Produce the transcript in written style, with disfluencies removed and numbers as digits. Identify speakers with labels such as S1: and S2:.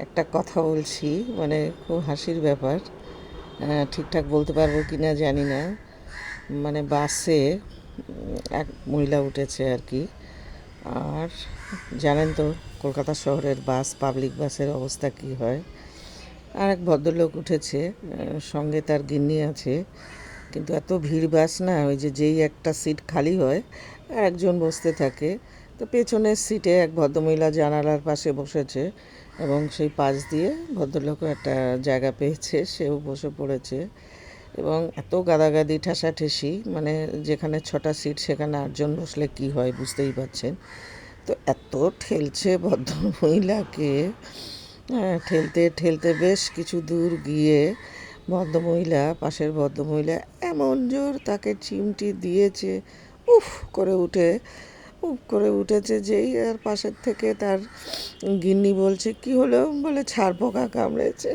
S1: একটা কথা বলছি, মানে খুব হাসির ব্যাপার। ঠিকঠাক বলতে পারবো কি না জানি না। মানে বাসে এক মহিলা উঠেছে আর কি। আর জানেন তো কলকাতা শহরের বাস, পাবলিক বাসের অবস্থা কী হয়। আর এক ভদ্রলোক উঠেছে, সঙ্গে তার গিন্নি আছে। কিন্তু এত ভিড় বাস না, ওই যে যেই একটা সিট খালি হয় আর একজন বসতে থাকে। তো পেছনের সিটে এক ভদ্রমহিলা জানালার পাশে বসেছে এবং সেই পাশ দিয়ে ভদ্রলোকও একটা জায়গা পেয়েছে, সেও বসে পড়েছে। এবং এত গাদাগাদি ঠেসাঠেসি, মানে যেখানে 6টা সিট সেখানে 8জন বসলে কি হয় বুঝতেই পারছেন। তো এত ঠেলছে ভদ্রমহিলাকে, হ্যাঁ, ঠেলতে ঠেলতে বেশ কিছু দূর গিয়ে পাশের ভদ্রমহিলা এমন জোর তাকে চিমটি দিয়েছে, উফ করে উঠে উফ করে উঠেছে। যেই আর পাশের থেকে তার গিন্নি বলছে, কি হলো? বলে ছার পোকা কামড়েছে।